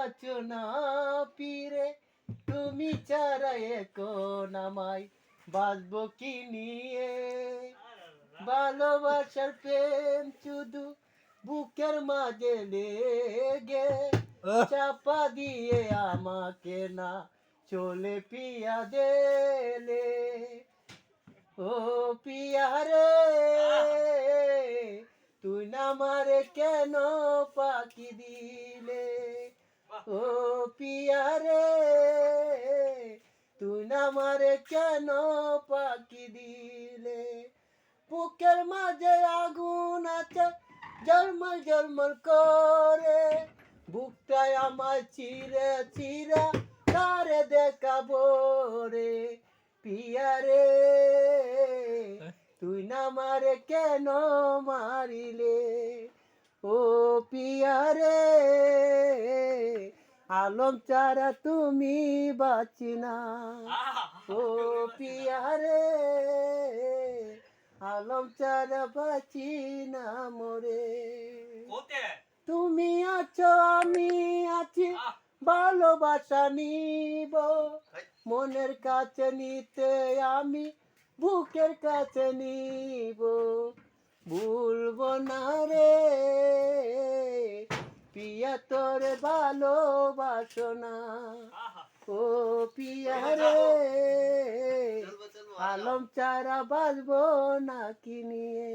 বাঁচো না পিরে, তুমি ছাড়া এখন আমায় বাঁচবো কি নিয়ে? ভালোবাসার প্রেম শুধু বুকের মাঝে লেগে চাপা দিয়ে আমাকে না চলে পিয়া দেলে। ও পিয়া রে, তুই না মারে কেন পাখি দিলে? ও পিয়া রে, তুই না মারে কেন পাখি দিলে? বুকের মাঝে আগুন আছে ঝলমল ঝলমল করে, বুকটায় আমার চিরে চিরা তারে দেখাবো রে। পিয়া রে, তুই না মারে কেন মারিলে? ও পিয়া রে, আলম ছাড়া তুমি বাঁচি না। ও পিয়া রে, আলম ছাড়া বাঁচি না মোরে। তুমি আছো আমি আছি, ভালোবাসা নিব মনের কাছে নিতে আমি বুকের কাছে নিব। ভুলবো না রে পিয়া তোরে ভালোবাসনা। ও পিয়া রে, আলম ছাড়া বাঁচবো না কি নিয়ে?